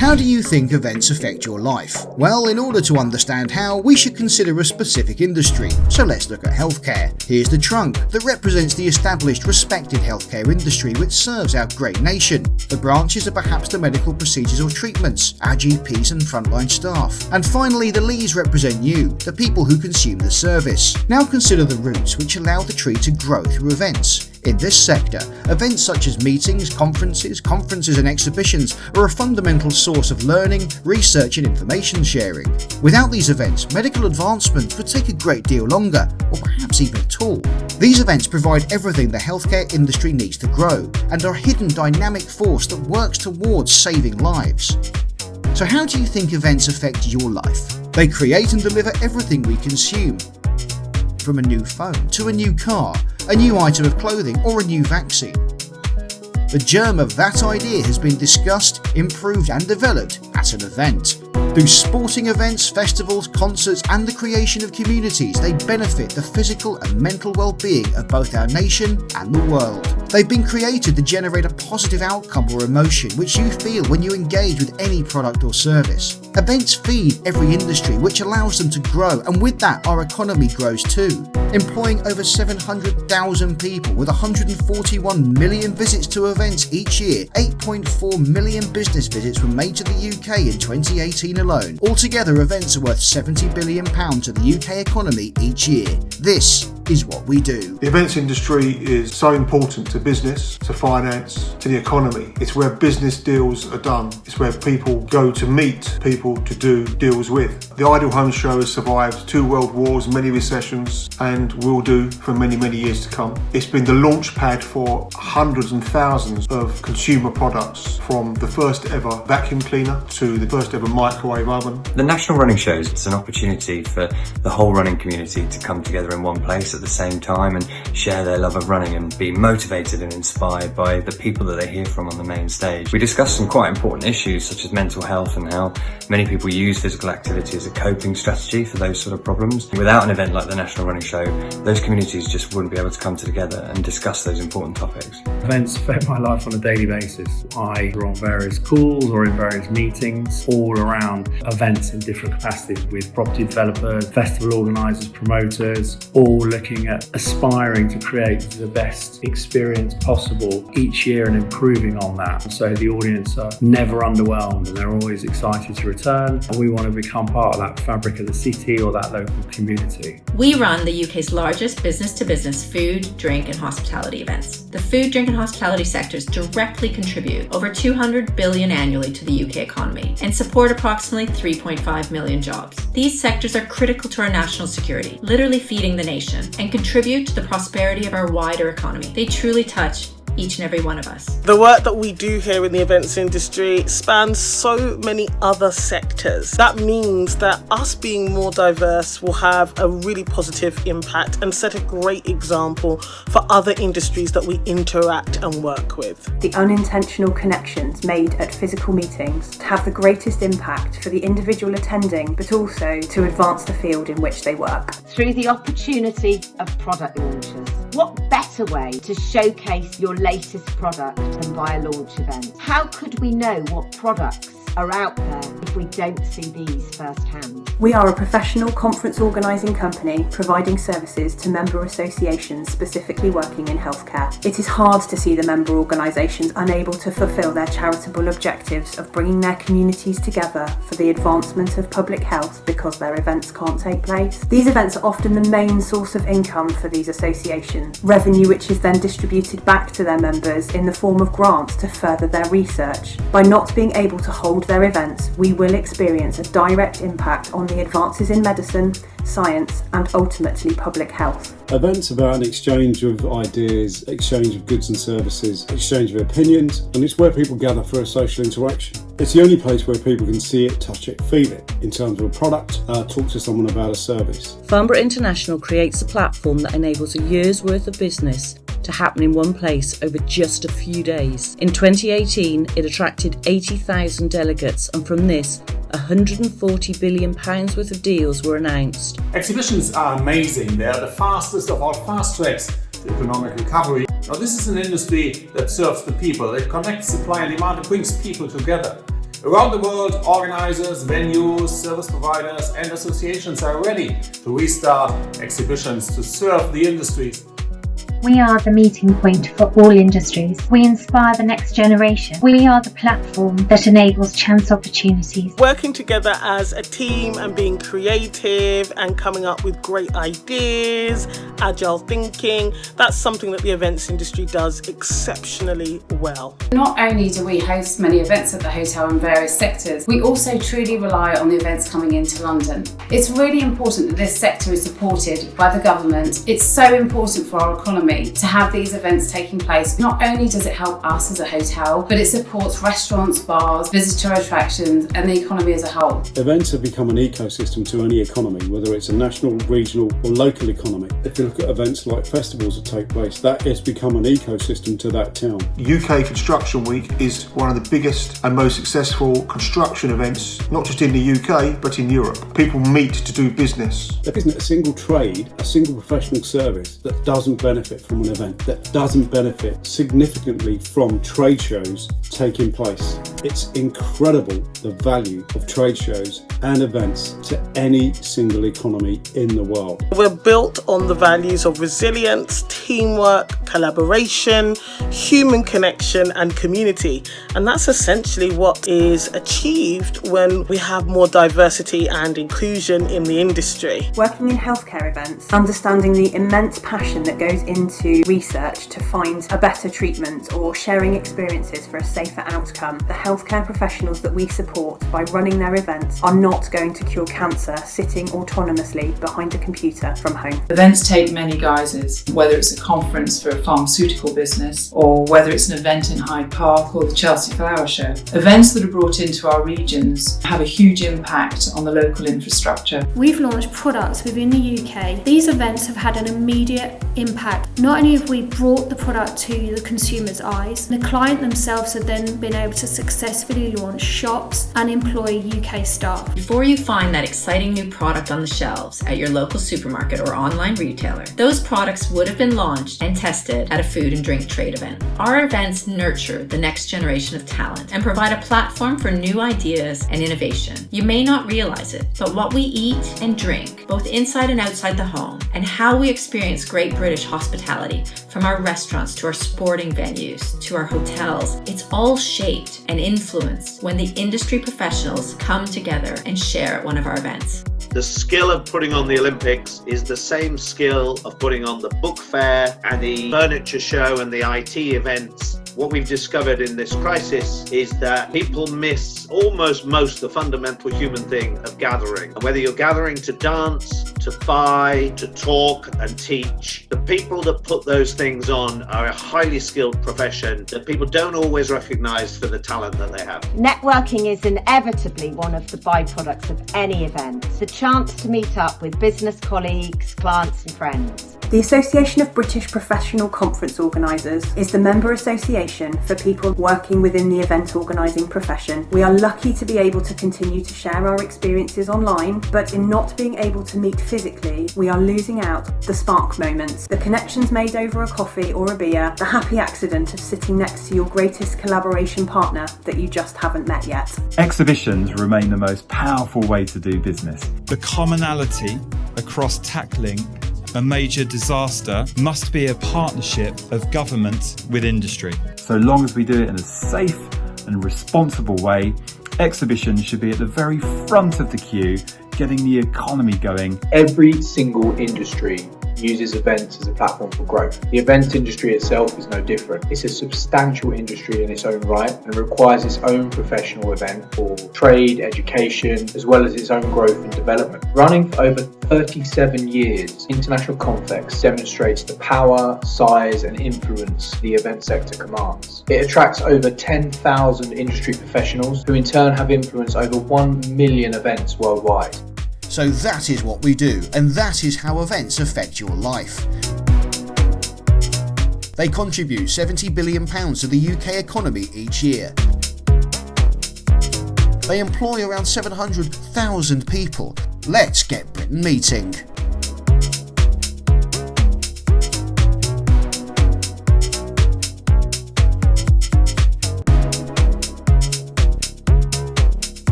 How do you think events affect your life? Well, in order to understand how, we should consider a specific industry. So let's look at healthcare. Here's the trunk that represents the established, respected healthcare industry which serves our great nation. The branches are perhaps the medical procedures or treatments, our GPs and frontline staff. And finally, the leaves represent you, the people who consume the service. Now consider the roots which allow the tree to grow through events. In this sector, events such as meetings, conferences and exhibitions are a fundamental source of learning, research and information sharing. Without these events, medical advancement would take a great deal longer, or perhaps even at all. These events provide everything the healthcare industry needs to grow, and are a hidden dynamic force that works towards saving lives. So how do you think events affect your life? They create and deliver everything we consume. From a new phone to a new car, a new item of clothing or a new vaccine. The germ of that idea has been discussed, improved and developed at an event. Through sporting events, festivals, concerts and the creation of communities, they benefit the physical and mental well-being of both our nation and the world. They've been created to generate a positive outcome or emotion which you feel when you engage with any product or service. Events feed every industry which allows them to grow, and with that our economy grows too. Employing over 700,000 people with 141 million visits to events each year, 8.4 million business visits were made to the UK in 2018 alone. Altogether, events are worth £70 billion to the UK economy each year. This is what we do. The events industry is so important to business, to finance, to the economy. It's where business deals are done. It's where people go to meet people to do deals with. The Ideal Home Show has survived 2 world wars, many recessions, and will do for many, many years to come. It's been the launch pad for hundreds and thousands of consumer products, from the first ever vacuum cleaner to the first ever microwave oven. The National Running Shows, it's an opportunity for the whole running community to come together in one place at the same time and share their love of running and be motivated and inspired by the people that they hear from on the main stage. We discussed some quite important issues such as mental health and how many people use physical activity as a coping strategy for those sort of problems. Without an event like the National Running Show, those communities just wouldn't be able to come together and discuss those important topics. Events affect my life on a daily basis. I are on various calls or in various meetings all around events in different capacities with property developers, festival organisers, promoters, all looking at aspiring to create the best experience possible each year and improving on that. So the audience are never underwhelmed and they're always excited to return. We want to become part of that fabric of the city or that local community. We run the UK's largest business-to-business food, drink and hospitality events. The food, drink and hospitality sectors directly contribute over 200 billion annually to the UK economy and support approximately 3.5 million jobs. These sectors are critical to our national security, literally feeding the nation, and contribute to the prosperity of our wider economy. They truly touch each and every one of us. The work that we do here in the events industry spans so many other sectors. That means that us being more diverse will have a really positive impact and set a great example for other industries that we interact and work with. The unintentional connections made at physical meetings have the greatest impact for the individual attending, but also to advance the field in which they work. Through the opportunity of product launches. What better way to showcase your latest product than by a launch event? How could we know what products are out there if we don't see these firsthand? We are a professional conference organising company providing services to member associations specifically working in healthcare. It is hard to see the member organisations unable to fulfil their charitable objectives of bringing their communities together for the advancement of public health because their events can't take place. These events are often the main source of income for these associations, revenue which is then distributed back to their members in the form of grants to further their research. By not being able to hold their events, we will experience a direct impact on the advances in medicine, science and ultimately public health. Events about an exchange of ideas, exchange of goods and services, exchange of opinions, and it's where people gather for a social interaction. It's the only place where people can see it, touch it, feel it in terms of a product, talk to someone about a service. Farnborough International creates a platform that enables a year's worth of business to happen in one place over just a few days. In 2018, it attracted 80,000 delegates, and from this, £140 billion worth of deals were announced. Exhibitions are amazing. They are the fastest of all fast tracks to economic recovery. Now, this is an industry that serves the people. It connects supply and demand. It brings people together. Around the world, organisers, venues, service providers and associations are ready to restart exhibitions to serve the industries. We are the meeting point for all industries. We inspire the next generation. We are the platform that enables chance opportunities. Working together as a team and being creative and coming up with great ideas, agile thinking, that's something that the events industry does exceptionally well. Not only do we host many events at the hotel in various sectors, we also truly rely on the events coming into London. It's really important that this sector is supported by the government. It's so important for our economy to have these events taking place. Not only does it help us as a hotel, but it supports restaurants, bars, visitor attractions and the economy as a whole. Events have become an ecosystem to any economy, whether it's a national, regional or local economy. If you look at events like festivals that take place, that has become an ecosystem to that town. UK Construction Week is one of the biggest and most successful construction events, not just in the UK, but in Europe. People meet to do business. There isn't a single trade, a single professional service that doesn't benefit from an event, that doesn't benefit significantly from trade shows taking place. It's incredible the value of trade shows and events to any single economy in the world. We're built on the values of resilience, teamwork, collaboration, human connection and community. And that's essentially what is achieved when we have more diversity and inclusion in the industry. Working in healthcare events, understanding the immense passion that goes into research to find a better treatment or sharing experiences for a safer outcome. The healthcare professionals that we support by running their events are not going to cure cancer sitting autonomously behind a computer from home. Events take many guises, whether it's a conference for a pharmaceutical business or whether it's an event in Hyde Park or the Chelsea Flower Show. Events that are brought into our regions have a huge impact on the local infrastructure. We've launched products within the UK. These events have had an immediate impact. Not only have we brought the product to the consumer's eyes, the client themselves have then been able to successfully launch shops and employ UK staff. Before you find that exciting new product on the shelves at your local supermarket or online retailer, those products would have been launched and tested at a food and drink trade event. Our events nurture the next generation of talent and provide a platform for new ideas and innovation. You may not realize it, but what we eat and drink, both inside and outside the home, and how we experience great British hospitality, from our restaurants to our sporting venues to our hotels, it's all shaped and influenced when the industry professionals come together and share at one of our events. The skill of putting on the Olympics is the same skill of putting on the book fair and the furniture show and the IT events. What we've discovered in this crisis is that people miss almost the fundamental human thing of gathering. And whether you're gathering to dance, to buy, to talk and teach, the people that put those things on are a highly skilled profession that people don't always recognise for the talent that they have. Networking is inevitably one of the byproducts of any event. The chance to meet up with business colleagues, clients and friends. The Association of British Professional Conference Organisers is the member association for people working within the event organising profession. We are lucky to be able to continue to share our experiences online, but in not being able to meet physically, we are losing out the spark moments, the connections made over a coffee or a beer, the happy accident of sitting next to your greatest collaboration partner that you just haven't met yet. Exhibitions remain the most powerful way to do business. The commonality across tackling a major disaster must be a partnership of government with industry. So long as we do it in a safe and responsible way, exhibitions should be at the very front of the queue, getting the economy going. Every single industry uses events as a platform for growth. The events industry itself is no different. It's a substantial industry in its own right and requires its own professional event for trade, education, as well as its own growth and development. Running for over 37 years, International Confex demonstrates the power, size and influence the event sector commands. It attracts over 10,000 industry professionals who in turn have influenced over 1 million events worldwide. So that is what we do, and that is how events affect your life. They contribute £70 billion to the UK economy each year. They employ around 700,000 people. Let's get Britain meeting.